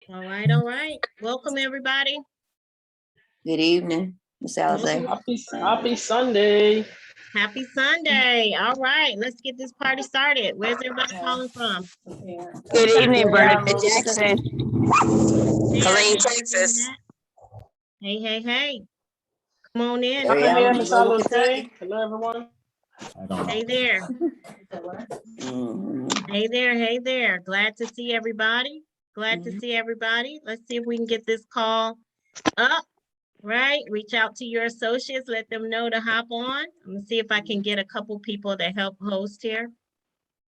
All right, all right. Welcome, everybody. Good evening, Ms. Alizé. Happy Sunday. Happy Sunday. All right, let's get this party started. Where's everybody calling from? Good evening, Bernadette Jackson. Killeen, Hey, Texas. Hey, hey, hey. Come on in. Happy Area Miss Louisville, Alizé. Kentucky. Hello, everyone. Hey there. Mhm. Hey there. Hey there. Glad to see everybody. Glad to Mhm. see everybody. Let's see if we can get this call up. Right. Reach out to your associates. Let them know to hop on. I'm gonna see if I can get a couple people to help host here.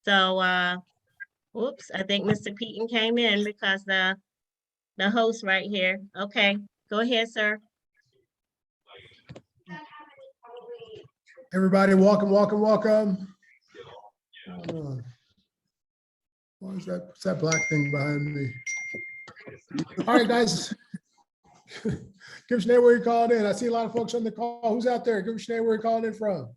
So, whoops, I think Mr. Peaton came in because the host right here. Okay, go ahead, sir. Everybody, welcome, welcome, welcome. What is that? What's that black thing behind me? All right, guys. Give us your name where you're calling in. I see a lot of folks on the call. Who's out there? Give us your name where you're calling in from.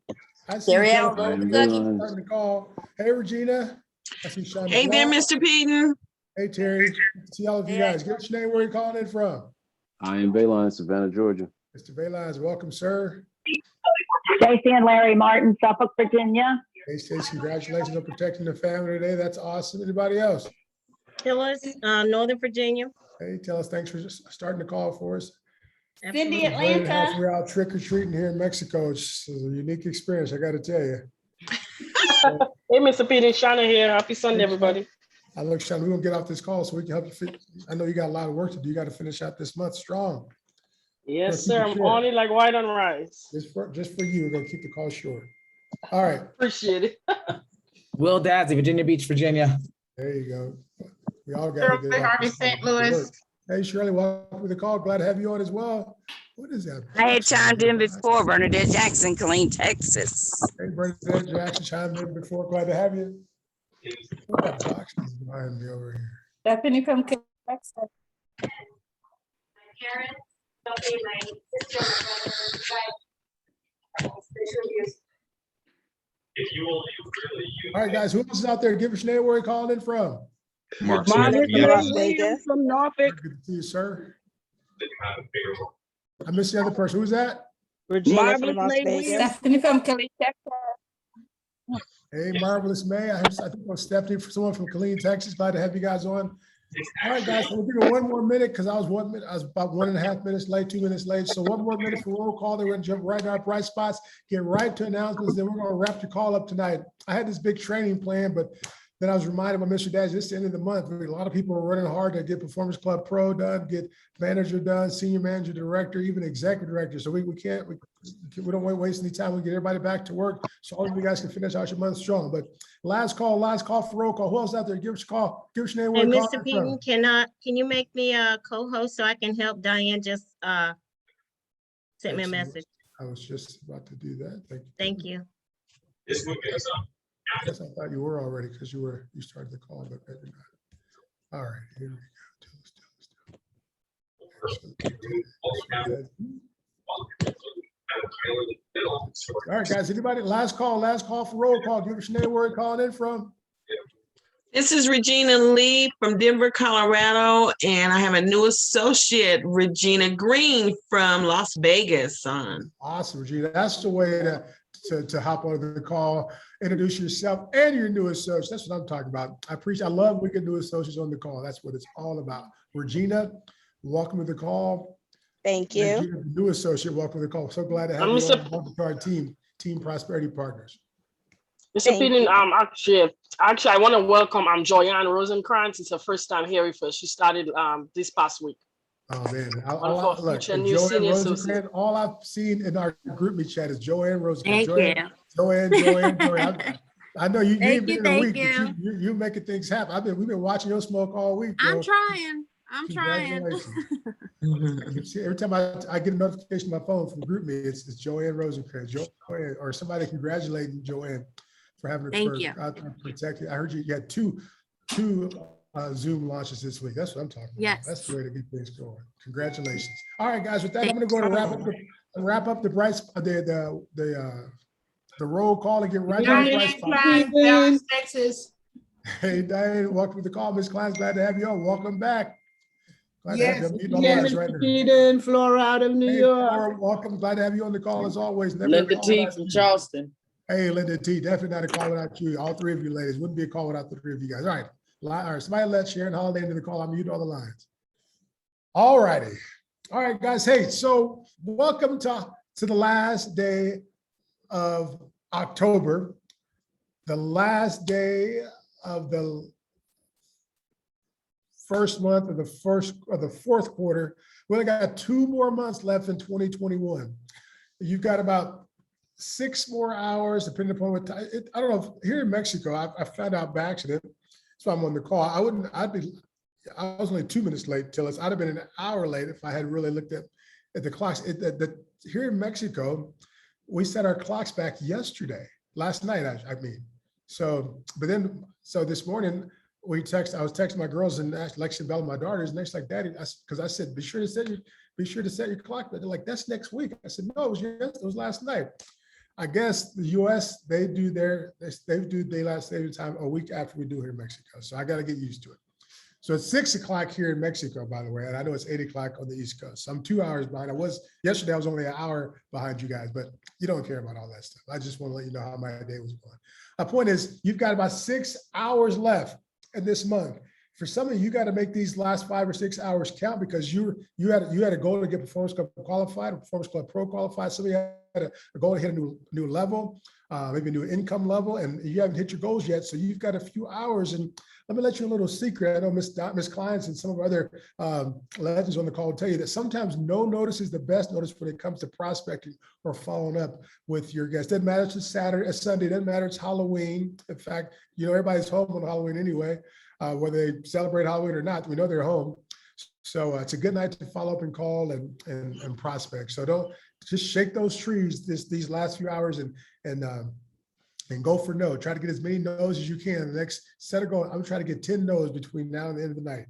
I see Area Kelly Louisville, starting the call. Hey, Regina. I see Sean. Hey there, Mr. Peaton. Hey, Terry. See all of you guys. Give us your name where you're calling in from. I am Bayline, Savannah, Georgia. Mr. Baylines, welcome, sir. Stacy and Larry Martin, Suffolk, Virginia. Hey, Stacey, congratulations on protecting the family today. That's awesome. Anybody else? Phyllis, Northern Virginia. Hey, tell us, thanks for starting the call for us. Absolutely. Atlanta. We're out trick or treating here in Mexico. It's a unique experience, I got to tell you. Hey, Mr. Peter, Shauna here. Happy Sunday, everybody. I look, Sean, we're gonna get off this call so we can help you fit. I know you got a lot of work to do. You got to finish out this month strong. Yes, Keep it sir. I'm short. on it like white on rice. Just for you, we're gonna keep the call short. All right, Appreciate it. Will Dazzy, Virginia Beach, Virginia. there you go. We all got to get off this call. St. Louis. Hey, Shirley, welcome to the call. Glad to have you on as well. What is that? I had chimed in before, Bernadette Jackson, Killeen, Texas. Hey, Bernadette Jackson chimed in before. Glad to have you. What that box is behind me over here? Stephanie from Texas. All right, guys, who else is out there? Give us your name, where you're calling in from. Mark Margaret Smith, yes. Williams from Norfolk. Good to see you, sir. I missed the other person. Who's that? Marvelous May Williams. Stephanie from Killeen, Texas. Hey, Marvelous May. I think it was Stephanie, someone from Killeen, Texas. Glad to have you guys on. All right, guys, so we'll give you one more minute because I was about 1.5 minutes late, 2 minutes late. So one more minute for roll call. Then we're gonna jump right in our bright spots, get right to announcements. Then we're gonna wrap the call up tonight. I had this big training plan, but then I was reminded by Mr. Daz, this is the end of the month. A lot of people are running hard to get Performance Club Pro done, get manager done, senior manager, director, even executive director. So we don't waste any time. We get everybody back to work. So all of you guys can finish out your month strong. But last call for roll call. Who else out there? Give us a call. Give us your name. Hey, Where you're Mr. calling Peaton, from. can you make me a co-host so I can help Diane just send me a Absolutely. message? I was just about to do that. Thank you. Yes, I thought you were already because you started the call, but maybe not. All right, here we go. All right, guys, anybody, last call for roll call. Give us your name, where you're calling in from. This is Regina Lee from Denver, Colorado, and I have a new associate, Regina Green from Las Vegas. Awesome, Regina. That's the way to hop on the call, introduce yourself and your new associates. That's what I'm talking about. I love we can do associates on the call. That's what it's all about. Regina, welcome to the call. Thank you. Regina, the new associate, welcome to the call. So glad to have you on our team Prosperity Partners. Mr. Peter, actually, I want to welcome Joyanne Rosenkrantz. It's her first time here with us. She started this past week. Oh man, Look, Joanne Rosenkrantz, all I've seen in our group meet chat is Joanne Rosenkrantz. Thank Joanne. I know you ain't been in a week, you. but you're making things happen. We've been watching your smoke all week. I'm trying. Every time I get a notification on my phone from group me, it's Joanne Rosenkrantz. Joanne, or somebody congratulating Joanne for having her out there protected. I heard you had two Zoom launches this week. That's what I'm talking about. Yes. That's the way to get things going. Congratulations. All right, guys, with that, I'm going to go and wrap up the roll call and get right to the price spot. Texas. Hey, Diane, welcome to the call. Ms. Klein's glad to have you on. Welcome back. Glad to have Yes, you. I'm muting all the lines right Mr. now. Peter and Flora out of New Hey, York. Laura, welcome. Glad to have you on the call as always. Never a Linda call T without from you. Charleston. Hey, Linda T, definitely not a call without you. All three of you ladies. Wouldn't be a call without the three of you guys. All right. All right. Somebody let Sharon Holiday into the call. I'm muting all the lines. All righty. All right, guys. Hey, so welcome to the last day of October, the last day of the first month of the fourth quarter. We only got 2 more months left in 2021. You've got about 6 more hours, depending upon what time. I don't know. Here in Mexico, I found out by accident. So I'm on the call. I was only 2 minutes late till I'd have been an hour late if I had really looked at the clocks. Here in Mexico, we set our clocks back last night, I mean. So this morning I was texting my girls and Lexi and Bella, my daughters, and they're like, Daddy, because I said, be sure to set your clock. But they're like, that's next week. I said, no, it was last night. I guess the US, they do daylight saving time a week after we do here in Mexico. So I got to get used to it. So it's 6 o'clock here in Mexico, by the way, and I know it's 8 o'clock on the East Coast. So I'm 2 hours behind. Yesterday I was only an hour behind you guys, but you don't care about all that stuff. I just want to let you know how my day was going. My point is, you've got about 6 hours left in this month. For some of you, got to make these last 5 or 6 hours count because you had a goal to get Performance Club qualified, or Performance Club Pro qualified. Some of you had a goal to hit a new level, maybe a new income level, and you haven't hit your goals yet. So you've got a few hours. And let me let you a little secret. I know Miss Clients and some of our other legends on the call will tell you that sometimes no notice is the best notice when it comes to prospecting or following up with your guests. Doesn't matter if it's Sunday, doesn't matter it's Halloween. In fact, everybody's home on Halloween anyway, whether they celebrate Halloween or not. We know they're home. So it's a good night to follow up and call and prospect. So don't just shake those trees these last few hours and go for no. Try to get as many no's as you can. The next set of goals, I'm trying to get 10 no's between now and the end of the night.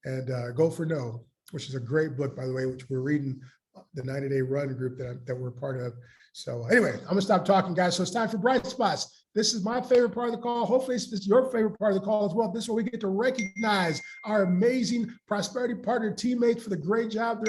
And go for no, which is a great book, by the way, which we're reading, the 90-Day Run group that we're part of. So anyway, I'm gonna stop talking, guys. So it's time for Bright Spots. This is my favorite part of the call. Hopefully it's your favorite part of the call as well. This is where we get to recognize our amazing prosperity partner teammates for the great job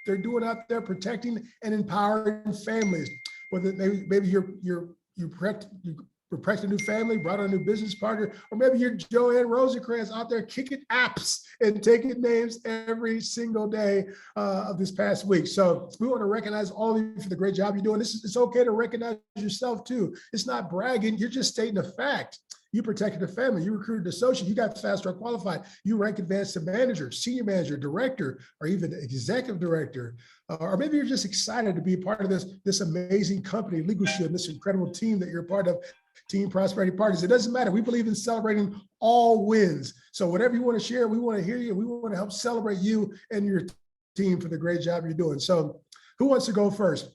they're doing out there protecting and empowering families. Whether maybe you protect a new family, brought on a new business partner, or maybe you're Joanne Rosencrantz out there kicking apps and taking names every single day of this past week. So we want to recognize all of you for the great job you're doing. It's okay to recognize yourself too. It's not bragging, you're just stating a fact. You protected the family, you recruited associate, you got fast track qualified, you rank advanced to manager, senior manager, director, or even executive director. Or maybe you're just excited to be a part of this amazing company, Legal Shield, this incredible team that you're a part of, Team Prosperity Partners. It doesn't matter. We believe in celebrating all wins. So whatever you want to share, we want to hear you. We want to help celebrate you and your team for the great job you're doing. So who wants to go first?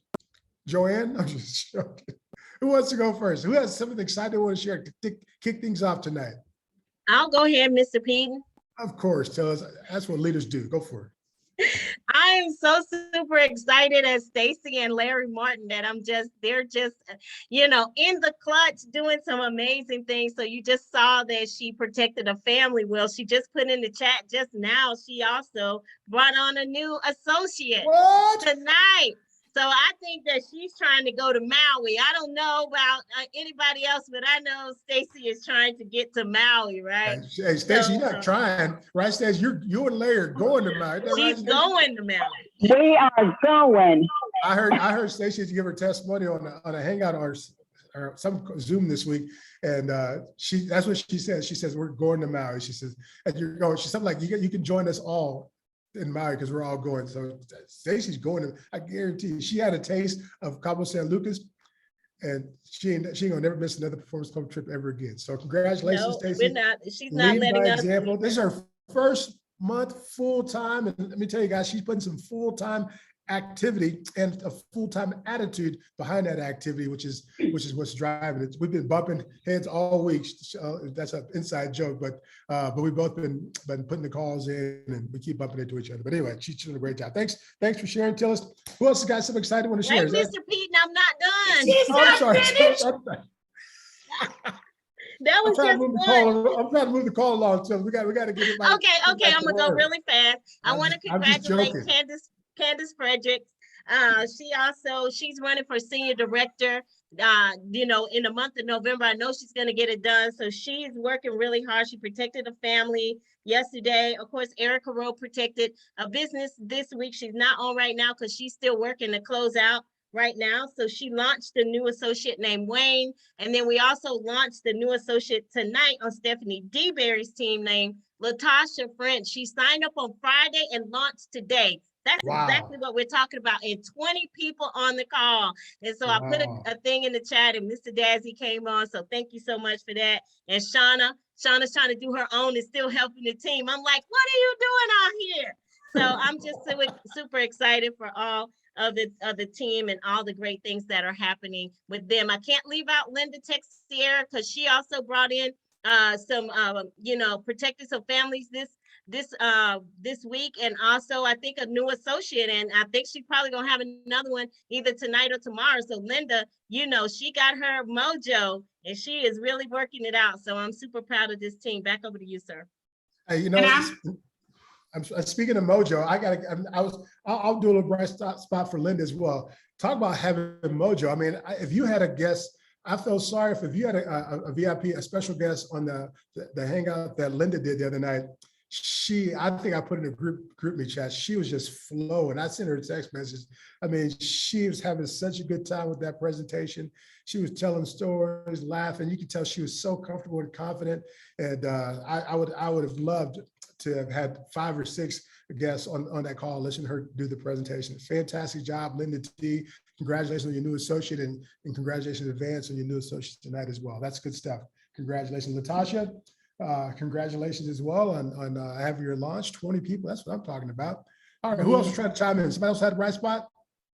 Joanne? I'm just joking. Who wants to go first? Who has something exciting they want to share to kick things off tonight? I'll go ahead, Mr. Peden. Of course, tell us. That's what leaders do. Go for it. I am so super excited as Stacy and Larry Martin that they're just, in the clutch doing some amazing things. So you just saw that she protected a family well. She just put in the chat just now. She also brought on a new associate tonight. So I think that she's trying to go to Maui. I don't know about anybody else, but I know Stacy is trying to get to Maui, right? Hey, Stacy, you're not trying, right, Stacy? You and Larry are going to Maui. She's going to Maui. We are going. I heard Stacy to give her testimony on a Hangout or some Zoom this week, and that's what she said. She says we're going to Maui. She says, and you're going. She's something like you can join us all in Maui because we're all going. So Stacy's going. I guarantee you, she had a taste of Cabo San Lucas, and she ain't gonna never miss another Performance Club trip ever again. So congratulations, Stacy. She's not letting us. Example. This is her first month full time, and let me tell you guys, she's putting some full time activity and a full-time attitude behind that activity, which is what's driving it. We've been bumping heads all week. That's an inside joke, but we've both been putting the calls in, and we keep bumping into each other. But anyway, she's doing a great job. Thanks for sharing. Tell us who else has got something exciting want to share. Wait, Mr. Peden, I'm not done. She's not sorry. finished. That I'm was trying just to move the one. call. I'm trying to move the call along, so we got to get it. Okay, I'm gonna go really fast. I want to I'm just congratulate joking. Candace Fredericks. She's running for senior director. In the month of November, I know she's gonna get it done. So she's working really hard. She protected a family yesterday. Of course, Erica Rowe protected a business this week. She's not on right now because she's still working to close out right now. So she launched a new associate named Wayne. And then we also launched the new associate tonight on Stephanie DeBerry's team named Latasha French. She signed up on Friday and launched today. That's exactly what we're talking about. And 20 people on the call. And so I put a thing in the chat and Mr. Dazzy came on. So thank you so much for that. And Shauna's trying to do her own and still helping the team. I'm like, what are you doing out here? So I'm just super excited for all of the team and all the great things that are happening with them. I can't leave out Linda Texiera because she also brought in some protected some families this week, and also I think a new associate, and I think she's probably gonna have another one either tonight or tomorrow. So Linda, she got her mojo and she is really working it out. So I'm super proud of this team. Back over to you, sir. Hey, I'm speaking of mojo. I'll do a little bright spot for Linda as well. Talk about having mojo. I mean, if you had a guest, I felt sorry if you had a VIP, a special guest on the hangout that Linda did the other night. I think I put in a group me chat. She was just flowing. I sent her a text message. I mean, she was having such a good time with that presentation. She was telling stories, laughing. You could tell she was so comfortable and confident. And I would have loved to have had 5 or 6 guests on that call, listen to her do the presentation. Fantastic job, Linda T. Congratulations on your new associate and congratulations in advance on your new associate tonight as well. That's good stuff. Congratulations, Latasha. Congratulations as well on having your launch. 20 people, that's what I'm talking about. All right, who else is trying to chime in? Somebody else had a bright spot?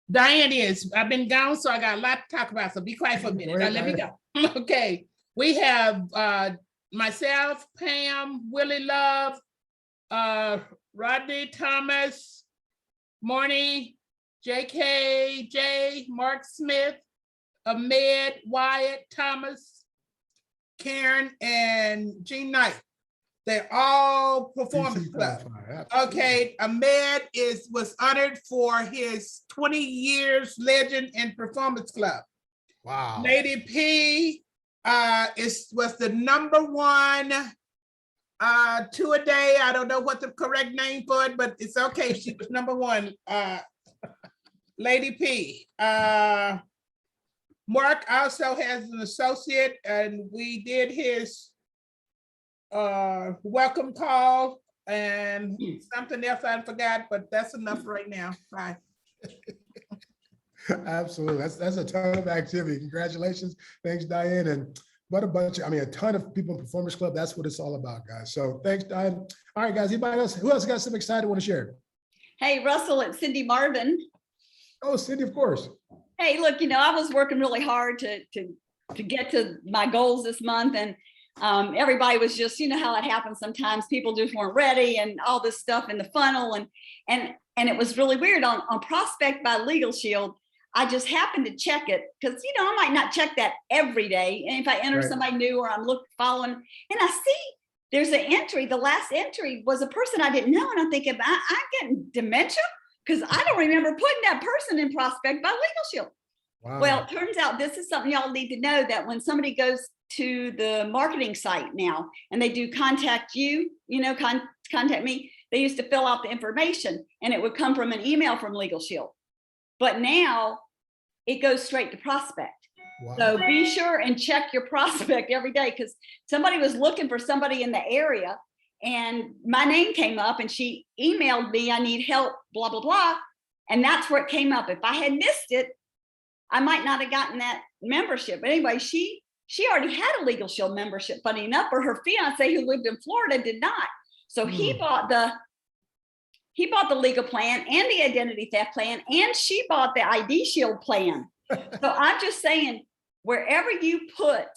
Diane is. I've been gone, so I got a lot to talk about. So be quiet for a minute. Now let me go. Okay. We have myself, Pam, Willie Love, Rodney Thomas, Marnie, JKJ, Mark Smith, Ahmed, Wyatt, Thomas, Karen, and Jean Knight. They're all performance club. Okay, Ahmed was honored for his 20 years legend in performance club. Wow. Lady P was the #1 two-a-day. I don't know what the correct name for it, but it's okay. She was #1. Lady P. Mark also has an associate, and we did his welcome call and something else I forgot, but that's enough right now. Bye. Absolutely. That's a ton of activity. Congratulations. Thanks, Diane. And what a ton of people in Performance Club. That's what it's all about, guys. So thanks, Diane. All right, guys, anybody else? Who else got something excited want to share? Hey, Russell, it's Cindy Marvin. Oh, Cindy, of course. Hey, look, I was working really hard to get to my goals this month, and everybody was just, how it happens sometimes. People just weren't ready and all this stuff in the funnel, and it was really weird on Prospect by Legal Shield. I just happened to check it because, I might not check that every day. And if I enter somebody new or I'm following, and I see there's an entry, the last entry was a person I didn't know. And I'm thinking, I'm getting dementia because I don't remember putting that person in Prospect by Legal Shield. Wow. Well, it turns out this is something y'all need to know, that when somebody goes to the marketing site now and they do contact you, contact me, they used to fill out the information and it would come from an email from Legal Shield. But now it goes straight to Prospect. Wow. So be sure and check your Prospect every day, because somebody was looking for somebody in the area and my name came up and she emailed me, I need help, blah, blah, blah. And that's where it came up. If I had missed it, I might not have gotten that membership. But anyway, she already had a Legal Shield membership, funny enough, or her fiance who lived in Florida did not. So he bought the legal plan and the identity theft plan, and she bought the ID Shield plan. So I'm just saying, wherever you put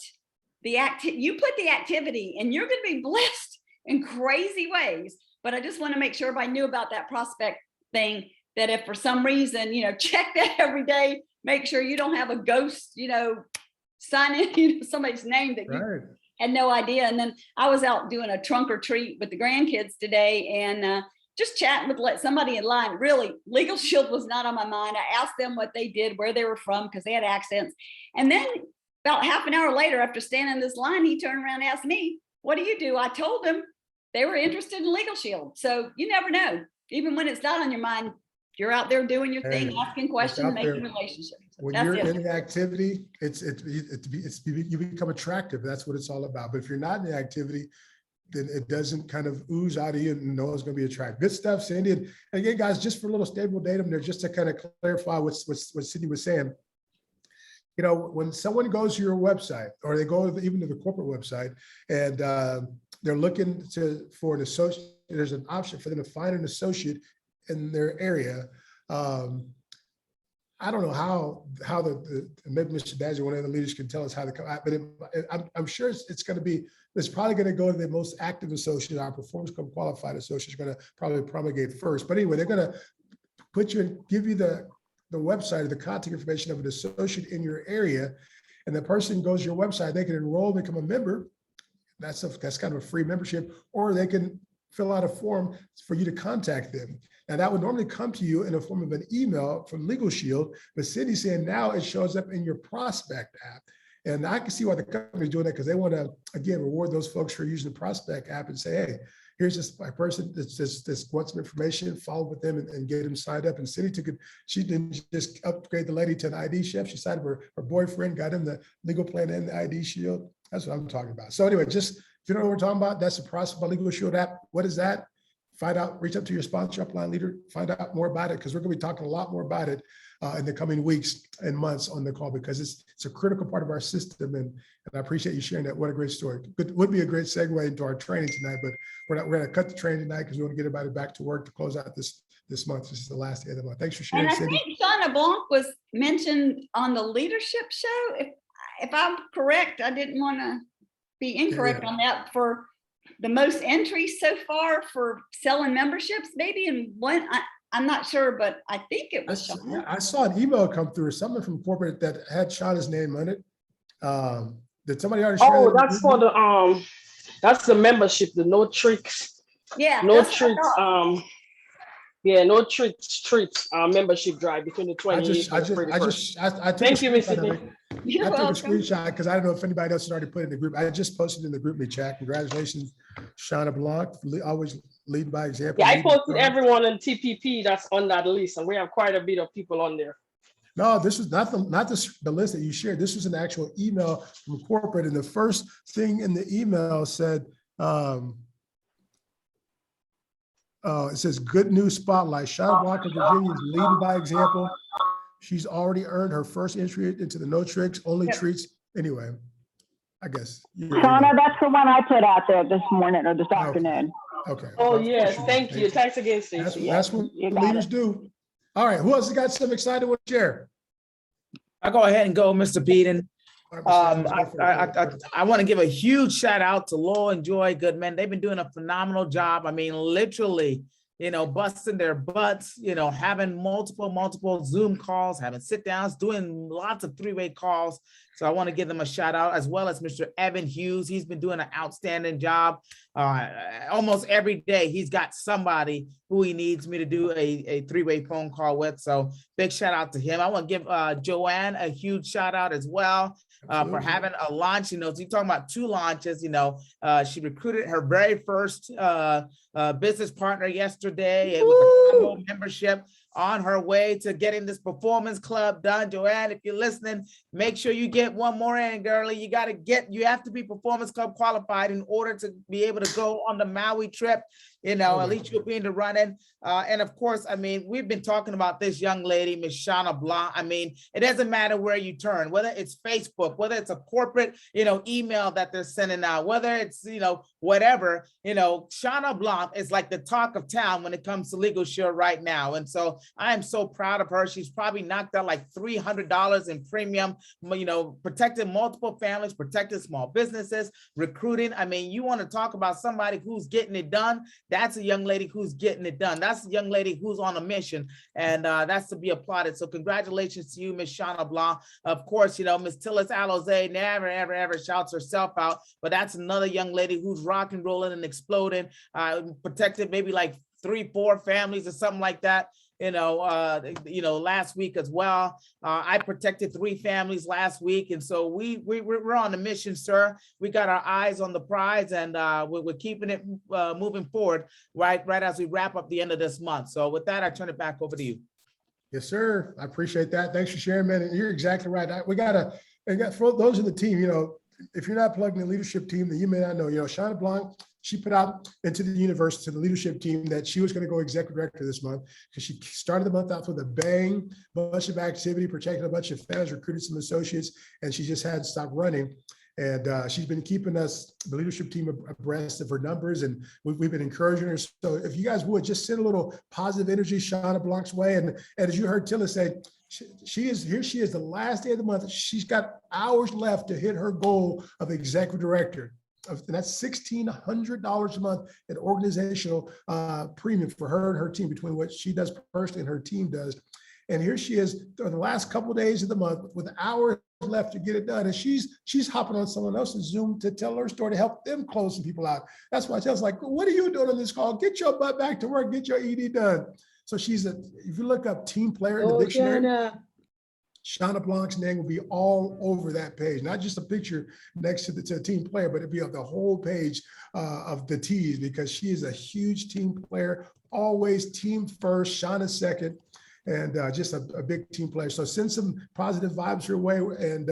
the activity, and you're going to be blessed in crazy ways. But I just want to make sure everybody knew about that Prospect thing, that if for some reason, check that every day, make sure you don't have a ghost, sign in somebody's name that had no idea. And then I was out doing a trunk or treat with the grandkids today and just chatting with somebody in line. Really, Legal Shield was not on my mind. I asked them what they did, where they were from, because they had accents. And then about half an hour later, after standing in this line, he turned around and asked me, what do you do? I told him they were interested in Legal Shield. So you never know. Even when it's not on your mind, you're out there doing your thing, Hey, asking questions, making relationships. When That's you're it. in the activity, you become attractive. That's what it's all about. But if you're not in the activity, then it doesn't kind of ooze out of you and no one's going to be attracted. Good stuff, Cindy. And again, guys, just for a little stable datum there, just to kind of clarify what Cindy was saying. You know, when someone goes to your website or they go even to the corporate website and they're looking for an associate, there's an option for them to find an associate in their area. I don't know how maybe Mr. Badger, one of the leaders, can tell us how to come out, but I'm sure it's going to be, it's probably going to go to the most active associate. Our performance club qualified associate is going to probably promulgate first. But anyway, they're going to put you in, give you the website or the contact information of an associate in your area, and the person goes to your website. They can enroll, become a member. That's kind of a free membership, or they can fill out a form for you to contact them. Now that would normally come to you in the form of an email from Legal Shield, but Cindy's saying now it shows up in your prospect app. And I can see why the company's doing that, because they want to, again, reward those folks for using the prospect app and say, hey, here's this person that's just wants some information, follow with them and get them signed up. And Cindy took it, she didn't just upgrade the lady to an ID chef. She signed her boyfriend, got him the legal plan and the ID Shield. That's what I'm talking about. So anyway, just if you don't know what we're talking about, that's the Prospect Legal Shield app. What is that? Find out, reach up to your sponsor upline leader, find out more about it, because we're going to be talking a lot more about it in the coming weeks and months on the call, because it's a critical part of our system. And I appreciate you sharing that. What a great story. It would be a great segue into our training tonight, but we're going to cut the training tonight because we want to get everybody back to work to close out this month. This is the last day of the month. Thanks for sharing, And I Cindy. think Shauna Blanc was mentioned on the leadership show. If I'm correct, I didn't want to be incorrect on that, for the most entries so far for selling memberships, maybe in one, I'm not sure, but I think it was Shauna. I saw an email come through, something from corporate that had Shauna's name on it. Did somebody already share Oh, that? that's for the that's the membership, the no tricks. Yeah. No tricks. Yeah, no tricks membership drive between the 28th and the 31st. I took Thank a you, screenshot Mr. of it. You're I took a welcome. screenshot because I don't know if anybody else had already put it in the group. I just posted in the group chat. Congratulations, Shauna Blanc, always lead by example. Yeah, I lead by posted example. everyone in TPP that's on that list, and we have quite a bit of people on there. No, this is not the list that you shared. This was an actual email from corporate, and the first thing in the email said, it says, good news spotlight. Shauna Blanc of Virginia is leading by example. She's already earned her first entry into the no tricks, only treats. Anyway, I guess. Shauna, that's the one I put out there this morning or this afternoon. Okay. Oh, yes, thank you. Thanks again, Stacey. That's what leaders do. All right, who else has got some excited to share? I'll go ahead and go, Mr. Beaton. All right, I want to give a huge shout out to Law and Joy Goodman. They've been doing a phenomenal job. I mean, literally, busting their butts, having multiple Zoom calls, having sit downs, doing lots of three-way calls. So I want to give them a shout out, as well as Mr. Evan Hughes. He's been doing an outstanding job. Almost every day, he's got somebody who he needs me to do a three-way phone call with. So big shout out to him. I want to give Joanne a huge shout out as well for having a launch. So you're talking about 2 launches. She recruited her very first business partner yesterday with a combo membership, on her way to getting this performance club done. Joanne, if you're listening, make sure you get one more in, girlie. You have to be performance club qualified in order to be able to go on the Maui trip. At least you'll be in the running. And of course, we've been talking about this young lady, Miss Shauna Blanc. It doesn't matter where you turn, whether it's Facebook, whether it's a corporate, email that they're sending out, whether it's, whatever, Shauna Blanc is like the talk of town when it comes to Legal Shield right now. And so I am so proud of her. She's probably knocked out like $300 in premium, protected multiple families, protected small businesses, recruiting. I mean, you want to talk about somebody who's getting it done. That's a young lady who's getting it done. That's a young lady who's on a mission, and that's to be applauded. So congratulations to you, Miss Shauna Blanc. Of course, Miss Tillis Aloze never, ever, ever shouts herself out, but that's another young lady who's rock and rolling and exploding, protected maybe like 3-4 families or something like that. Last week as well. I protected 3 families last week. And so we're on a mission, sir. We got our eyes on the prize, and we're keeping it moving forward right as we wrap up the end of this month. So with that, I turn it back over to you. Yes, sir. I appreciate that. Thanks for sharing, man. And you're exactly right. For those in the team, if you're not plugged in the leadership team, then you may not know, Shauna Blanc, she put out into the universe, to the leadership team, that she was going to go executive director this month, because she started the month out with a bang, bunch of activity, protecting a bunch of fans, recruited some associates, and she just had to stop running. And she's been keeping us, the leadership team, abreast of her numbers, and we've been encouraging her. So if you guys would just send a little positive energy Shauna Blanc's way. And as you heard Tillis say, she is the last day of the month. She's got hours left to hit her goal of executive director. And that's $1,600 a month in organizational premium for her and her team, between what she does personally and her team does. And here she is in the last couple of days of the month with hours left to get it done. And she's hopping on someone else's Zoom to tell her story, to help them close some people out. That's why I tell us, like, what are you doing on this call? Get your butt back to work, get your ED done. So if you look up team player in the dictionary, Shauna Blanc's name will be all over that page, not just a picture next to the team player, but it'll be on the whole page of the T's, because she is a huge team player, always team first, Shauna second, and just a big team player. So send some positive vibes her way, and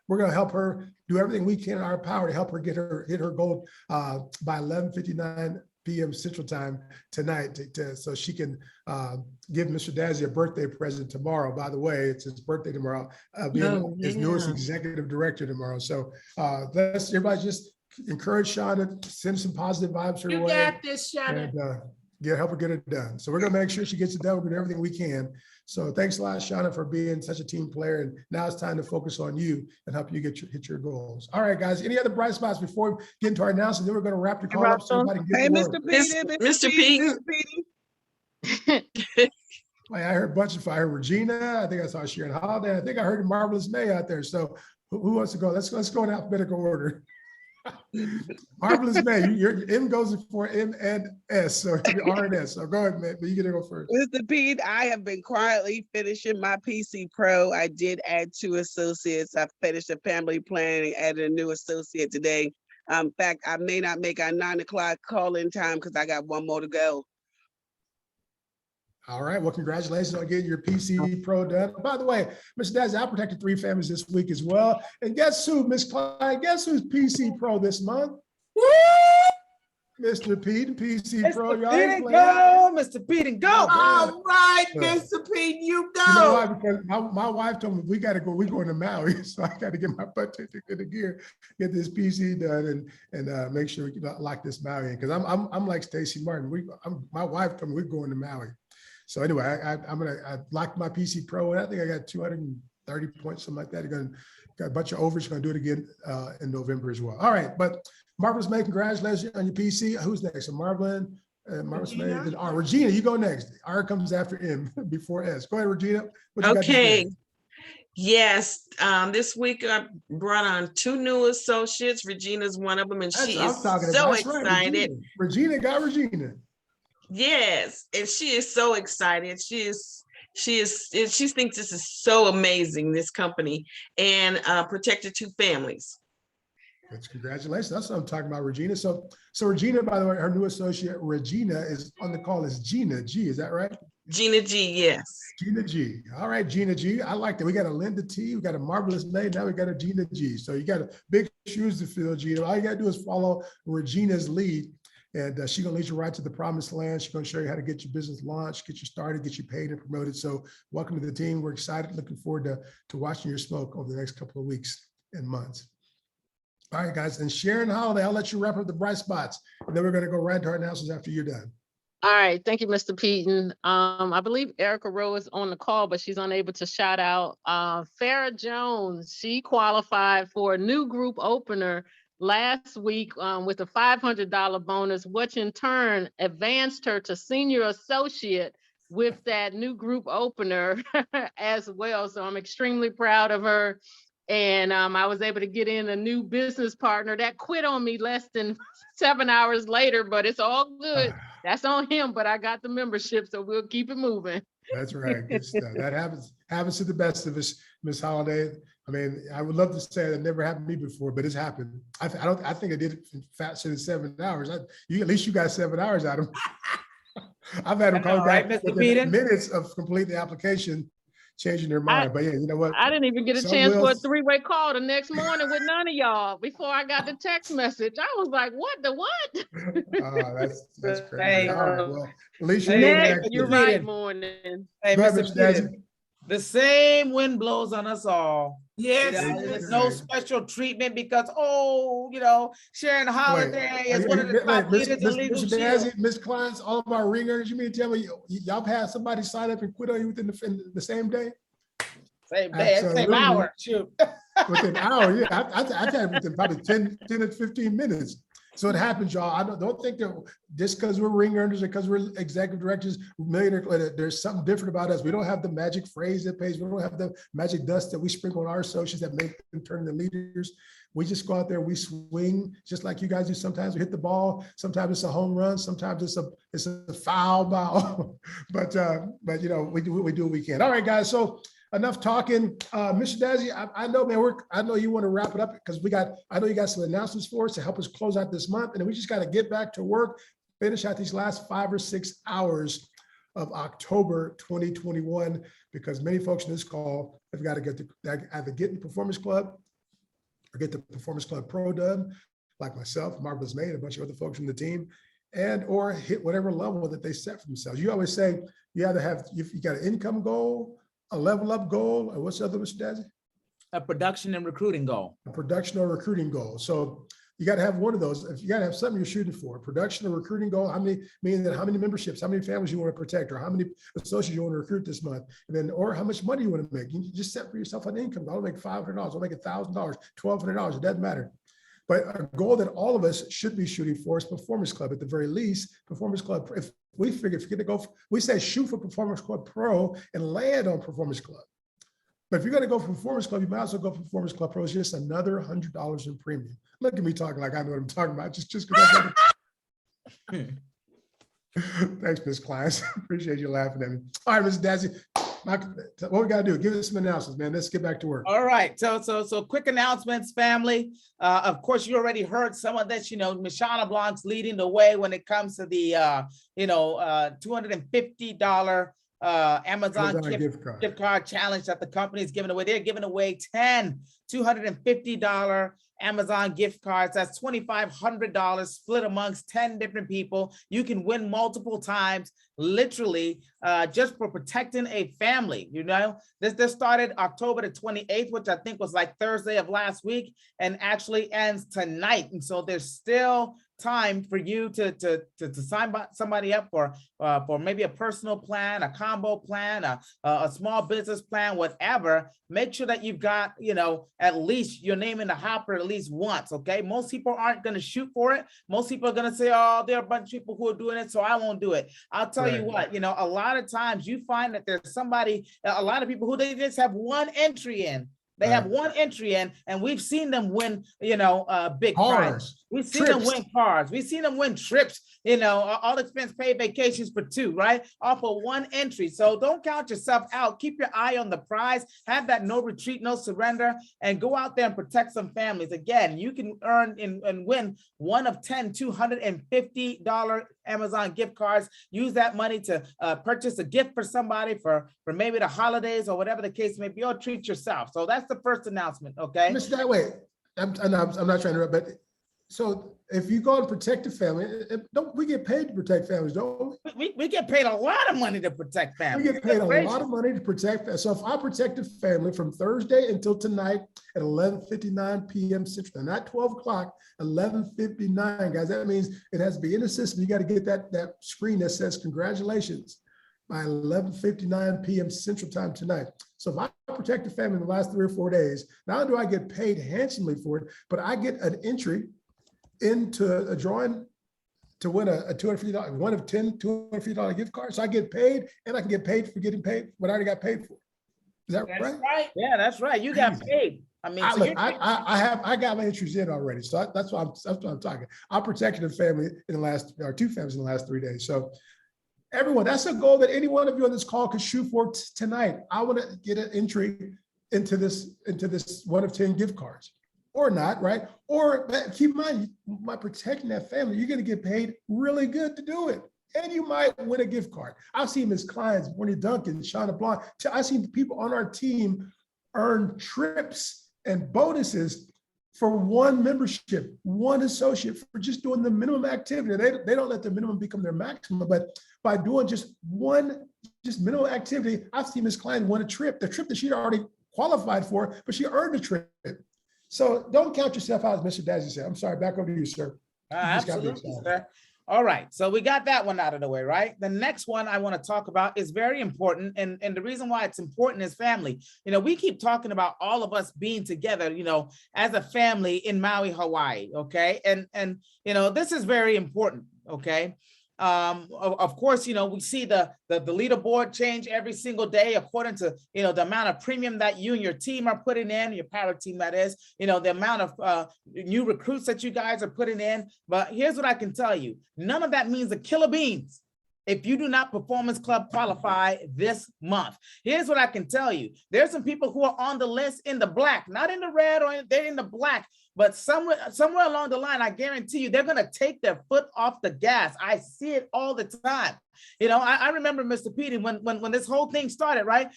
we're going to help her do everything we can in our power to help her hit her goal by 11:59 p.m. Central Time tonight, so she can give Mr. Dazzy a birthday present tomorrow. By the way, it's his birthday tomorrow. Being his newest executive director tomorrow. So let's everybody just encourage Shauna, send some positive vibes her way. You got this, Shauna. And help her get it done. So we're gonna make sure she gets it done. We're doing everything we can. So thanks a lot, Shauna, for being such a team player. And now it's time to focus on you and help you hit your goals. All right, guys. Any other bright spots before we get into our announcement? Then we're going to wrap the call up so everybody can get to work. Mr. Pete. I heard a bunch of I heard Regina. I think I saw Sharon Holiday. I think I heard Marvelous May out there. So who wants to go? Let's go in alphabetical order. Marvelous May, your M goes before M and S, so R and S. So go ahead, man. But you get to go first. Mr. Pete, I have been quietly finishing my PC Pro. I did add 2 associates. I finished the family planning, added a new associate today. In fact, I may not make our 9 o'clock call-in time because I got 1 more to go. All right. Well, congratulations on getting your PC Pro done. By the way, Mr. Dazzy, I protected 3 families this week as well. And guess who, Miss Klein? Guess who's PC Pro this month? Woo! Mr. Pete, PC Pro. Mr. Pete, go, Mr. Pete, and go. All right, Mr. Pete, you go. You know why? Because my wife told me we got to go. We're going to Maui, so I got to get my butt to the gear, get this PC done, and make sure we lock this Maui in. Because I'm like Stacey Martin. My wife told me we're going to Maui. So anyway, I locked my PC Pro, and I think I got 230 points, something like that. Got a bunch of overs. Going to do it again in November as well. All right, but Marvelous May, congratulations on your PC. Who's next? So Marvelous May, then R. Regina, you go next. R comes after M before S. Go ahead, Regina. Okay. Yes, this week I brought on 2 new associates. Regina's one of them, and she is so excited. Regina got Regina. Yes, and she is so excited. She thinks this is so amazing, this company, and protected 2 families. That's congratulations. That's what I'm talking about, Regina. So Regina, by the way, her new associate, Regina, is on the call as Gina G. Is that right? Gina G, yes. Gina G. All right, Gina G. I like that. We got a Linda T. We got a Marvelous May. Now we got a Gina G. So you got a big shoes to fill, Gina. All you got to do is follow Regina's lead. And she's going to lead you right to the promised land. She's going to show you how to get your business launched, get you started, get you paid and promoted. So welcome to the team. We're excited, looking forward to watching your smoke over the next couple of weeks and months. All right, guys. And Sharon Holiday, I'll let you wrap up the bright spots. And then we're going to go right to our announcements after you're done. All right, thank you, Mr. Peaton. I believe Erica Rowe is on the call, but she's unable to shout out. Farrah Jones, she qualified for a new group opener last week with a $500 bonus, which in turn advanced her to senior associate with that new group opener as well. So I'm extremely proud of her. And I was able to get in a new business partner that quit on me less than 7 hours later, but it's all good. That's on him, but I got the membership, so we'll keep it moving. That's right. Good stuff. That happens to the best of us, Miss Holiday. I mean, I would love to say that never happened to me before, but it's happened. I think I did it faster than 7 hours. At least you got 7 hours out of me. I've had them call back within minutes of completing the application, changing their mind. But yeah, you know what? I didn't even get a chance for a three-way call the next morning with none of y'all before I got the text message. I was like, what the what? That's crazy. All right, well, at least you're right, morning. Hey, Mr. Peaton, the same wind blows on us all. Yes. There's no special treatment because, sharing a holiday is one of the top leaders of Legal Shield. Ms. Klein's, all of our ring earners, you mean to tell me y'all had somebody sign up and quit on you within the same day? Same day, same hour, shoot. Within an hour, yeah. I've had it within probably 10 to 15 minutes. So it happens, y'all. I don't think that just because we're ring earners or because we're executive directors, there's something different about us. We don't have the magic phrase that pays. We don't have the magic dust that we sprinkle on our associates that make them turn into leaders. We just go out there, we swing just like you guys do. Sometimes we hit the ball. Sometimes it's a home run. Sometimes it's a foul ball. but we do what we can. All right, guys. So enough talking. Mr. Dazzy, I know, man, I know you want to wrap it up because I know you got some announcements for us to help us close out this month. And then we just got to get back to work, finish out these last 5 or 6 hours of October 2021, because many folks in this call have got to either get in Performance Club or get the Performance Club Pro done, like myself, Marvelous May, and a bunch of other folks from the team, and or hit whatever level that they set for themselves. You always say you either have, you got an income goal, a level up goal, or what's the other, Mr. Dazzy? A production and recruiting goal. A production or recruiting goal. So you got to have one of those. If you got to have something you're shooting for, production or recruiting goal, meaning that how many memberships, how many families you want to protect, or how many associates you want to recruit this month, and then, or how much money you want to make. You just set for yourself an income. I'll make $500, I'll make $1,000, $1,200, it doesn't matter. But a goal that all of us should be shooting for is Performance Club. At the very least, Performance Club, if we figure, if you're going to go, we say shoot for Performance Club Pro and land on Performance Club. But if you're going to go for Performance Club, you might as well go for Performance Club Pro. It's just another $100 in premium. Look at me talking like I know what I'm talking about. Just because Thanks, Ms. Klein. Appreciate you laughing at me. All right, Ms. Dazzy, what we got to do? Give us some announcements, man. Let's get back to work. All right. So quick announcements, family. Of course, you already heard some of this. Ms. Shauna Blanc's leading the way when it comes to the $250 Amazon gift card challenge that the company is giving away. They're giving away 10 $250 Amazon gift cards. That's $2,500 split amongst 10 different people. You can win multiple times, literally, just for protecting a family. This started October the 28th, which I think was like Thursday of last week, and actually ends tonight. And so there's still time for you to sign somebody up for maybe a personal plan, a combo plan, a small business plan, whatever. Make sure that you've got, at least your name in the hopper at least once, okay? Most people aren't going to shoot for it. Most people are going to say, oh, there are a bunch of people who are doing it, so I won't do it. I'll tell you what, a lot of times you find that there's a lot of people who they just have one entry in. They have one entry in, and we've seen them win, big prizes. We've seen them win cars. We've seen them win trips, all expense paid vacations for 2, right? Off of one entry. So don't count yourself out. Keep your eye on the prize. Have that no retreat, no surrender, and go out there and protect some families. Again, you can earn and win one of 10 $250 Amazon gift cards. Use that money to purchase a gift for somebody for maybe the holidays or whatever the case may be, or treat yourself. So that's the first announcement, okay? Mr. That way, I'm not trying to interrupt, but so if you go and protect the family, don't we get paid to protect families, don't we? We get paid a lot of money to protect We families. get paid a Gracious. lot of money to protect. So if I protect a family from Thursday until tonight at 11:59 p.m. Central, not 12 o'clock, 11:59, guys, that means it has to be in the system. You got to get that screen that says congratulations by 11:59 p.m. Central Time tonight. So if I protect the family in the last 3 or 4 days, not only do I get paid handsomely for it, but I get an entry into a drawing to win a $250, one of 10 $250 gift cards. So I get paid, and I can get paid for getting paid what I already got paid for. Is that That's right? right. Yeah, that's right. You got paid. I mean, so I got my entries in already. So that's what I'm talking. I protected a family in the last, or 2 families in the last 3 days. So everyone, that's a goal that any one of you on this call could shoot for tonight. I want to get an entry into this one of 10 gift cards, or not, right? Or keep in mind, by protecting that family, you're going to get paid really good to do it. And you might win a gift card. I've seen Ms. Klein's, Bernie Duncan, Shauna Blanc. I've seen people on our team earn trips and bonuses for one membership, one associate, for just doing the minimum activity. They don't let the minimum become their maximum, but by doing just minimum activity, I've seen Ms. Klein win a trip, the trip that she'd already qualified for, but she earned a trip. So don't count yourself out, as Mr. Dazzy said. I'm sorry, back over to you, sir. Absolutely, sir. All right, so we got that one out of the way, right? The next one I want to talk about is very important, and the reason why it's important is family. You know, we keep talking about all of us being together, you know, as a family in Maui, Hawaii, okay? And you know, this is very important, okay? Of course, you know, we see the leaderboard change every single day according to, you know, the amount of premium that you and your team are putting in, your para team that is, you know, the amount of new recruits that you guys are putting in. But here's what I can tell you. None of that means a killer beans if you do not Performance Club qualify this month. Here's what I can tell you. There's some people who are on the list in the black, not in the red, or they're in the black, but somewhere along the line, I guarantee you, they're going to take their foot off the gas. I see it all the time. You know, I remember, Mr. Petey, when this whole thing started, right?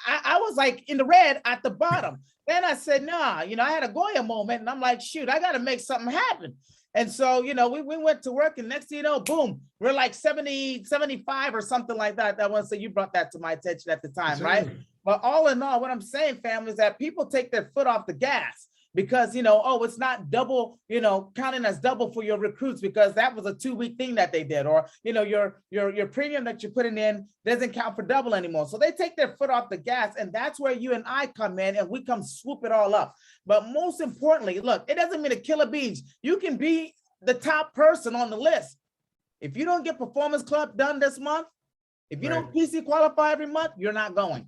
I was like in the red at the bottom. Then I said, nah, you know, I had a Goya moment, and I'm like, shoot, I got to make something happen. And so, you know, we went to work, and next thing you know, boom, we're like 70, 75 or something like that. That one, so you brought that to my attention at the time, right? But all in all, what I'm saying, family, is that people take their foot off the gas because, you know, oh, it's not double, you know, counting as double for your recruits because that was a 2-week thing that they did, or, you know, your premium that you're putting in doesn't count for double anymore. So they take their foot off the gas, and that's where you and I come in, and we come swoop it all up. But most importantly, look, it doesn't mean a killer beans. You can be the top person on the list. If you don't get Performance Club done this month, if you don't PC qualify every month, you're not going.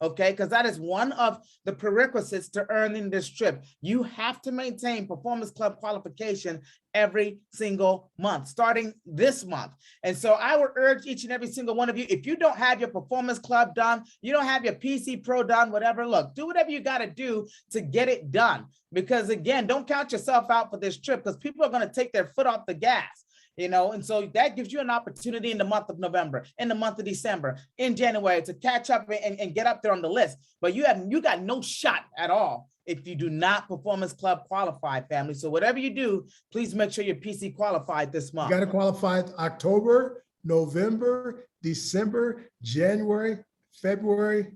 Okay, because that is one of the prerequisites to earning this trip. You have to maintain Performance Club qualification every single month, starting this month. And so I would urge each and every single one of you, if you don't have your Performance Club done, you don't have your PC Pro done, whatever, look, do whatever you got to do to get it done. Because again, don't count yourself out for this trip because people are going to take their foot off the gas. You know, and so that gives you an opportunity in the month of November, in the month of December, in January to catch up and get up there on the list. But you got no shot at all if you do not Performance Club qualify, family. So whatever you do, please make sure you're PC qualified this month. You got to qualify October, November, December, January, February,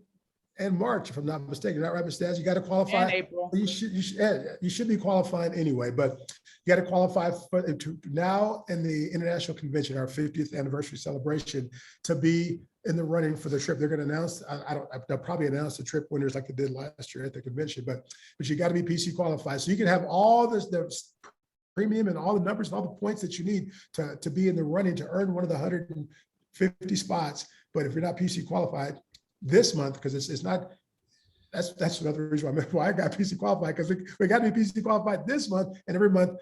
and March, if I'm not mistaken. Not right, Mr. Daz? You got to qualify. And April. You should be qualifying anyway, but you got to qualify for now in the International Convention, our 50th anniversary celebration, to be in the running for the trip. They're going to announce, they'll probably announce the trip winners like they did last year at the convention, but you got to be PC qualified. So you can have all this, the premium and all the numbers and all the points that you need to be in the running to earn one of the 150 spots. But if you're not PC qualified this month, because it's not, that's another reason why I got PC qualified, because we got to be PC qualified this month and every month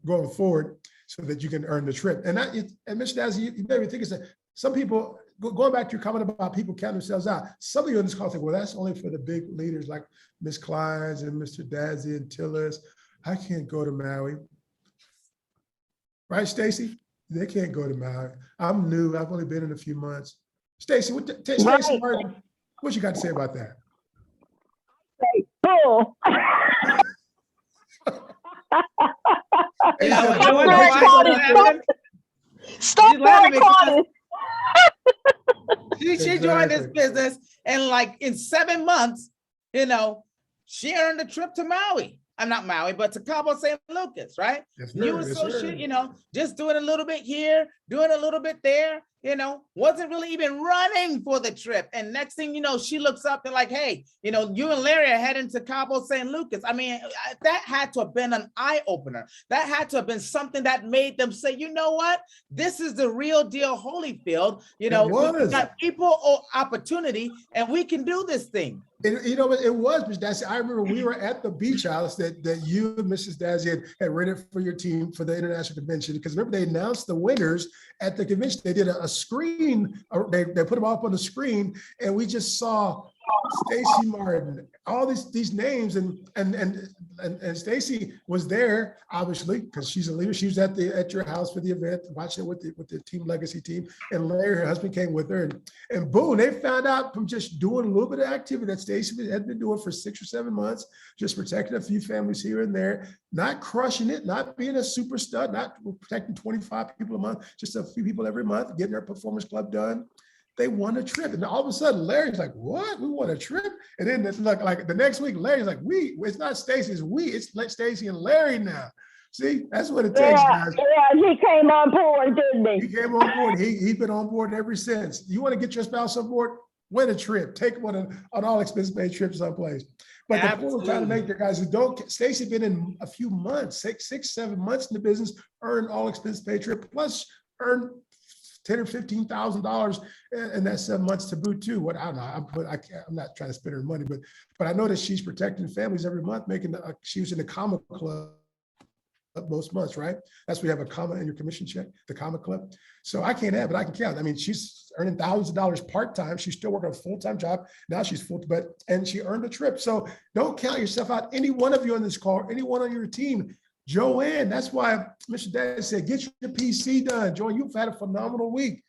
going forward, so that you can earn the trip. And Mr. Dazzy, you maybe think it's some people, going back to your comment about people counting themselves out, some of you on this call think, well, that's only for the big leaders like Ms. Klein's and Mr. Dazzy and Tillis. I can't go to Maui. Right, Stacy? They can't go to Maui. I'm new. I've only been in a few months. Stacy, Stacy, what you got to say about that? You know, Stop you wanna know that, why Claudia. she's laughing? Stop She's laughing that, because Claudia. she joined this Exactly. business, and like in 7 months, you know, she earned a trip to Maui. I'm not Maui, but to Cabo San Lucas, right? Yes, New sir. Yes, sir. associate, you know, just doing a little bit here, doing a little bit there, you know, wasn't really even running for the trip. And next thing you know, she looks up and like, hey, you know, you and Larry are heading to Cabo San Lucas. I mean, that had to have been an eye opener. That had to have been something that made them say, you know what? This is the real deal, Holyfield. You know, we was. got people opportunity and we can do this thing. You know, it was, Ms. Dassey. I remember we were at the beach house that you and Mrs. Dassey had rented for your team for the international convention. Because remember, they announced the winners at the convention. They did a screen, they put them up on the screen, and we just saw Stacy Martin, all these names, and Stacy was there obviously because she's a leader. She was at your house for the event, watching it with the team legacy team. And Larry, her husband, came with her, and boom, they found out from just doing a little bit of activity that Stacy had been doing for 6 or 7 months, just protecting a few families here and there, not crushing it, not being a super stud, not protecting 25 people a month, just a few people every month, getting their performance club done. They won a trip. And all of a sudden, Larry's like, what? We won a trip? And then it's like the next week, Larry's like, it's not Stacy, it's we. It's like Stacy and Larry now. See, that's what it takes, guys. Yeah, he came on board, didn't He he? came on board. He's been on board ever since. You want to get your spouse on board? Win a trip. Take one on all expense paid trips someplace. But the point I'm trying to make there, guys, is Stacy been in a few months, 6, 7 months in the business, earned all expense paid trip, plus earned $10,000 or $15,000 in that 7 months to boot too. What I don't know, I'm not trying to spend her money, but I know that she's protecting families every month, she was in the Comma Club most months, right? That's where you have a comma in your commission check, the Comma Club. So I can't have it, I can count. I mean, she's earning thousands of dollars part-time. She's still working a full-time job. Now she's full, and she earned a trip. So don't count yourself out. Any one of you on this call, anyone on your team, Joanne, that's why Mr. Dad said, get your PC done. Joanne, you've had a phenomenal week.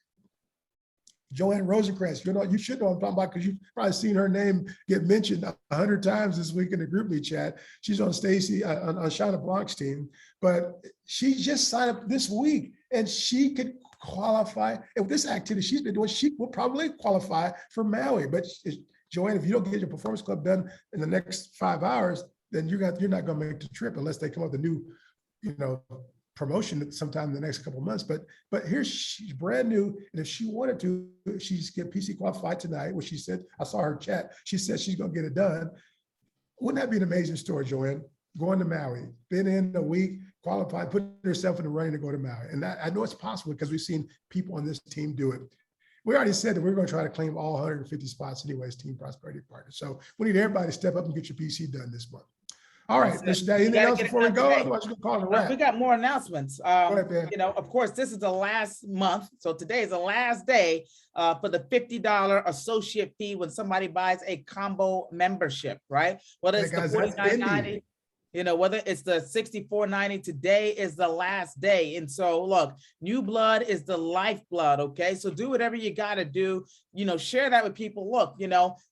Joanne Rosencrantz, you should know what I'm talking about because you've probably seen her name get mentioned 100 times this week in the group lead chat. She's on Stacy, on Shauna Blanc's team, but she just signed up this week and she could qualify. And with this activity she's been doing, she will probably qualify for Maui. But Joanne, if you don't get your performance club done in the next 5 hours, then you're not going to make the trip unless they come up with a new, promotion sometime in the next couple of months. But here she's brand new, and if she wanted to, she's get PC qualified tonight, which she said, I saw her chat. She said she's going to get it done. Wouldn't that be an amazing story, Joanne? Going to Maui, been in a week, qualified, putting herself in the running to go to Maui. And I know it's possible because we've seen people on this team do it. We already said that we're going to try to claim all 150 spots anyways, Team Prosperity Partners. So we need everybody to step up and get your PC done this month. All right, Mr. Day, anything else before we go? Otherwise, we're going to call it a wrap. We got more announcements. ahead, Of course, this is the last month. So today is the last day for the $50 associate fee when somebody buys a combo membership, right? Whether it's the $49.90, whether it's the $64.90, today is the last day. And so look, new blood is the lifeblood, okay? So do whatever you got to do, share that with people. Look,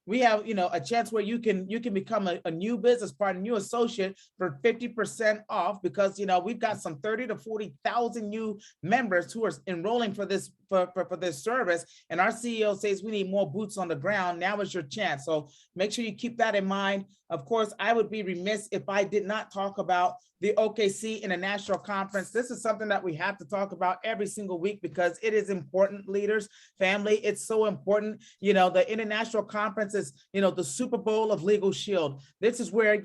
we have, a chance where you can become a new business partner, new associate for 50% off because, we've got some 30 to 40,000 new members who are enrolling for this, for this service. And our CEO says we need more boots on the ground. Now is your chance. So make sure you keep that in mind. Of course, I would be remiss if I did not talk about the OKC International Conference. This is something that we have to talk about every single week because it is important, leaders, family. It's so important. The International Conference is, the Super Bowl of Legal Shield. This is where,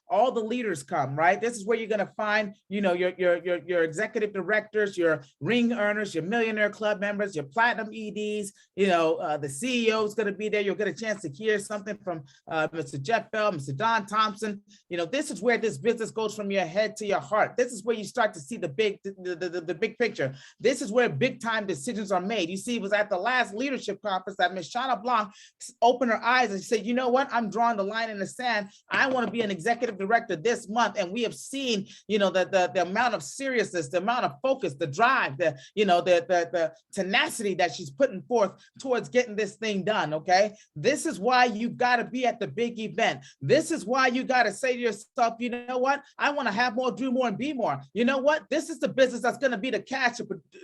all the leaders come, right? This is where you're going to find, your executive directors, your ring earners, your millionaire club members, your platinum EDs, the CEO is going to be there. You'll get a chance to hear something from Mr. Jeff Bell, Mr. Don Thompson. This is where this business goes from your head to your heart. This is where you start to see the big picture. This is where big time decisions are made. You see, it was at the last leadership conference that Ms. Shauna Blanc opened her eyes and said, you know what, I'm drawing the line in the sand. I want to be an executive director this month. And we have seen, the amount of seriousness, the amount of focus, the drive, the tenacity that she's putting forth towards getting this thing done. Okay. This is why you got to be at the big event. This is why you got to say to yourself, you know what, I want to have have more, do more, and be more. You know what? This is the business that's going to be the cash.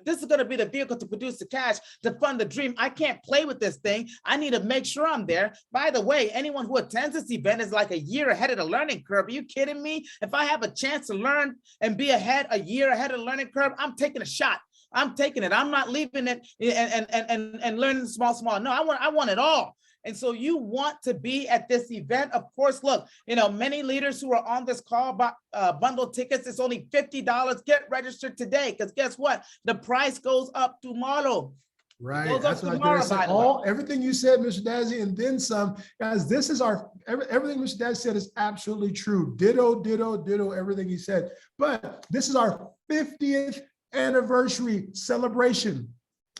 This is going to be the vehicle to produce the cash to fund the dream. I can't play with this thing. I need to make sure I'm there. By the way, anyone who attends this event is like a year ahead of the learning curve. Are you kidding me? If I have a chance to learn and be a year ahead of the learning curve, I'm taking a shot. I'm taking it. I'm not leaving it and learning small. No, I want it all. And so you want to be at this event. Of course, look, many leaders who are on this call about bundle tickets, it's only $50. Get registered today, because guess what? The price goes up tomorrow. Right. That's what I was going to say. Everything you said, Mr. Dazzy, and then some. Guys, this is everything Mr. Dazzy said is absolutely true. Ditto, ditto, ditto, everything he said. But this is our 50th anniversary celebration.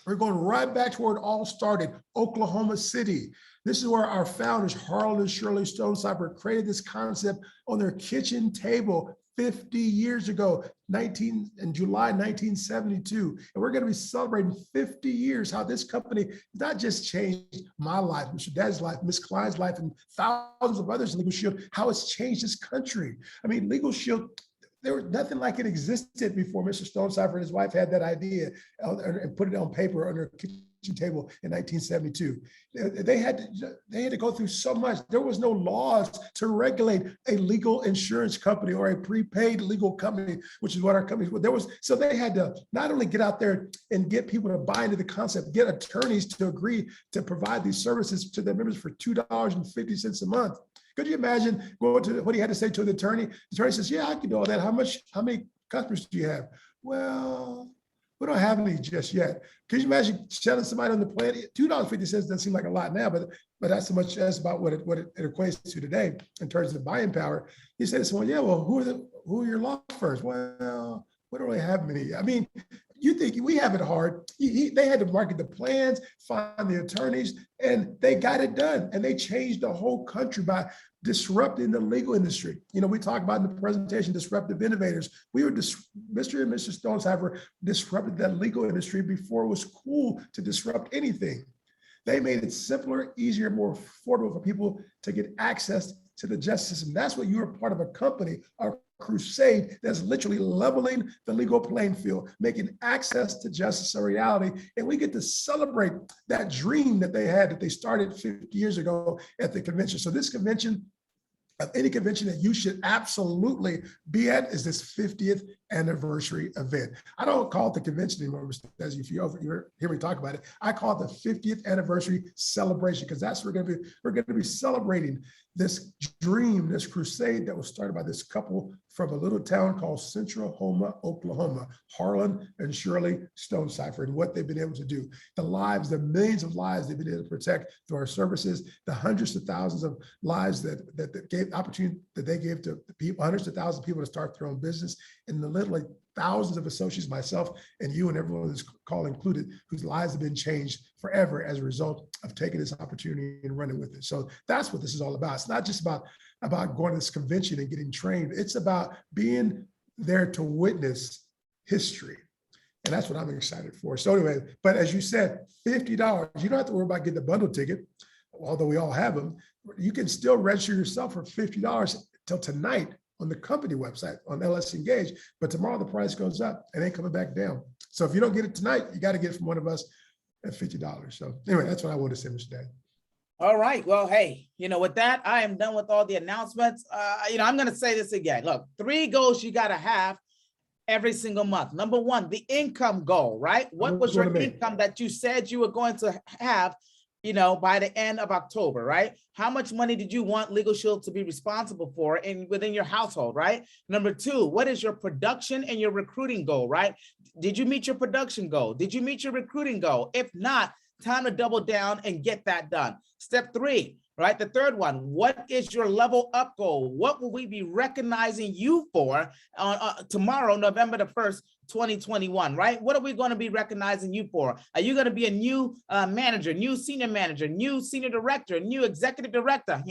We're going right back to where it all started, Oklahoma City. This is where our founders, Harlan and Shirley Stonecipher, created this concept on their kitchen table 50 years ago, in July 1972. And we're going to be celebrating 50 years, how this company not just changed my life, Mr. Dad's life, Ms. Klein's life, and thousands of others in Legal Shield, how it's changed this country. I mean, Legal Shield, there was nothing like it existed before Mr. Stonecipher and his wife had that idea and put it on paper on their kitchen table in 1972. They had to go through so much. There was no laws to regulate a legal insurance company or a prepaid legal company, which is what our company was. So they had to not only get out there and get people to buy into the concept, get attorneys to agree to provide these services to their members for $2.50 a month. Could you imagine going to what he had to say to the attorney? The attorney says, yeah, I can do all that. How many customers do you have? Well, we don't have any just yet. Could you imagine telling somebody on the plan, $2.50 doesn't seem like a lot now, but that's that's about what it equates to today in terms of buying power. He said, well, yeah, well, who are your law firms? Well, we don't really have many. I mean, you think we have it hard. They had to market the plans, find the attorneys, and they got it done. And they changed the whole country by disrupting the legal industry. We talked about in the presentation, disruptive innovators. Mr. and Mrs. Stonecipher disrupted that legal industry before it was cool to disrupt anything. They made it simpler, easier, more affordable for people to get access to the justice system. That's what you're part of a company, a crusade that's literally leveling the legal playing field, making access to justice a reality. And we get to celebrate that dream that they had, that they started 50 years ago at the convention. So this convention, of any convention that you should absolutely be at, is this 50th anniversary event. I don't call it the convention anymore, Mr. Desi, if you hear me talk about it. I call it the 50th anniversary celebration, because that's what we're going to be celebrating this dream, this crusade that was started by this couple from a little town called Central Homa, Oklahoma, Harlan and Shirley Stonecipher, and what they've been able to do. The lives, the millions of lives they've been able to protect through our services, the hundreds of thousands of lives that gave opportunity that they gave to people, hundreds of thousands of people to start their own business, and the literally thousands of associates, myself and you and everyone on this call included, whose lives have been changed forever as a result of taking this opportunity and running with it. So that's what this is all about. It's not just about going to this convention and getting trained. It's about being there to witness history. And that's what I'm excited for. So anyway, but as you said, $50, you don't have to worry about getting a bundle ticket, although we all have them. You can still register yourself for $50 till tonight on the company website on LS Engage, but tomorrow the price goes up and ain't coming back down. So if you don't get it tonight, you got to get it from one of us at $50. So anyway, that's what I want to say, Mr. Dad. All right. Well, hey, with that, I am done with all the announcements. I'm going to say this again. Look, 3 goals you got to have every single month. Number 1, the income goal, right? What was your income that you said you were going to have by the end of October, right? How much money did you want Legal Shield to be responsible for within your household, right? Number 2, what is your production and your recruiting goal, right? Did you meet your production goal? Did you meet your recruiting goal? If not, time to double down and get that done. Step 3, right? The third one, what is your level up goal? What will we be recognizing you for tomorrow, November the 1st, 2021, right? What are we going to be recognizing you for? Are you going to be a new manager, new senior director, new executive director?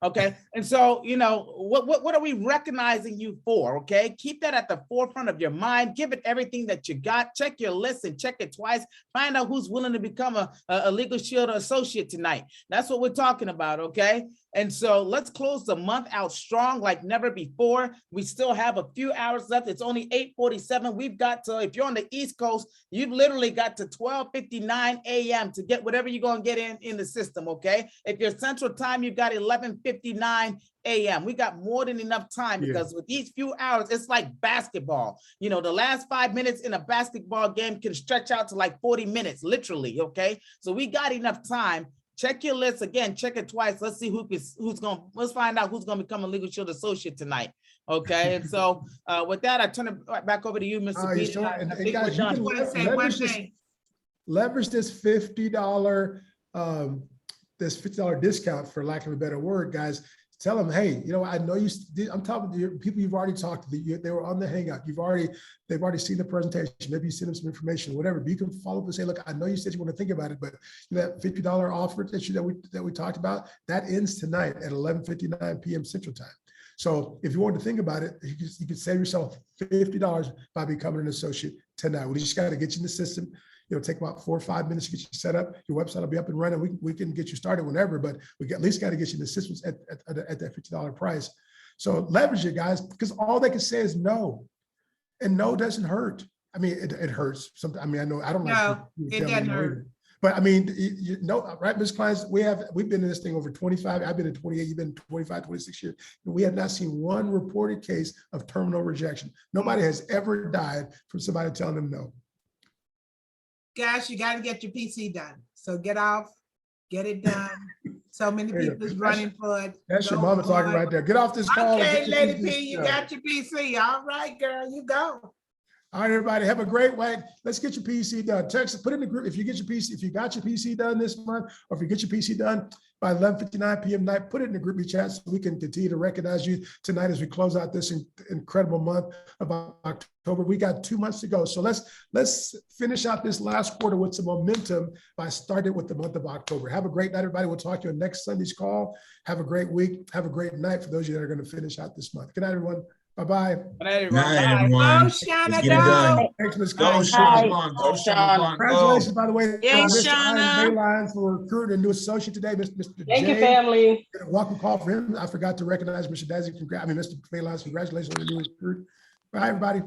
Okay. And so, what are we recognizing you for? Okay. Keep that at the forefront of your mind. Give it everything that you got. Check your list and check it twice. Find out who's willing to become a Legal Shield associate tonight. That's what we're talking about. Okay. And so let's close the month out strong like never before. We still have a few hours left. It's only 8:47. We've got to, if you're on the East Coast, you've literally got to 12:59 a.m. to get whatever you're going to get in the system, okay? If you're Central Time, you've got 11:59 a.m. We got more than enough time because with these few hours, it's like basketball. You know, the last 5 minutes in a basketball game can stretch out to like 40 minutes, literally, okay? So we got enough time. Check your list again, check it twice. Let's see let's find out who's gonna become a Legal Shield associate tonight. Okay, and so with that, I turn it back over to you, Mr. Peter. And guys, you can leverage this $50 discount, for lack of a better word, guys. Tell them, hey, you know, I know you. I'm talking to your people you've already talked to. They were on the Hangout. They've already seen the presentation. Maybe you send them some information, whatever. But you can follow up and say, look, I know you said you want to think about it, but that $50 offer that we talked about, that ends tonight at 11:59 p.m. Central Time. So if you want to think about it, you can save yourself $50 by becoming an associate tonight. We just got to get you in the system. It'll take about 4 or 5 minutes to get you set up. Your website will be up and running. We can get you started whenever, but we at least got to get you in the systems at that $50 price. So leverage it, guys, because all they can say is no, and no doesn't hurt. I mean, it hurts. Sometimes. I mean, I know I don't like. No, it doesn't hurt. But I mean, you know, right, Ms. Kleins, we've been in this thing over 25. I've been in 28. You've been 25, 26 years, and we have not seen one reported case of terminal rejection. Nobody has ever died from somebody telling them no. Guys, you got to get your PC done. So get off, get it done. So many people is running for it. That's your mama talking right there. Get off this call. Okay, Lady P, you got your PC. All right, girl, you go. All right, everybody, have a great week. Let's get your PC done. Text, put in the group if you get your PC, if you got your PC done this month, or if you get your PC done by 11:59 p.m. night, put it in the group chat so we can continue to recognize you tonight as we close out this incredible month of October. We got 2 months to go. So let's finish out this last quarter with some momentum by starting with the month of October. Have a great night, everybody. We'll talk to you on next Sunday's call. Have a great week. Have a great night for those of you that are going to finish out this month. Good night, everyone. Bye-bye. Good night, everyone. Go, Shauna, go. Thanks, Ms. Go, Collins. Shauna. Go, Shauna. Congratulations, by the way. Yay, Mr. Shauna. Bayline for recruiting a new associate today. Mr. Thank Jay, you, family. a welcome call for him. I forgot to recognize Mr. Dazzy. Mr. Bayline's congratulations on the new recruit. Bye, everybody.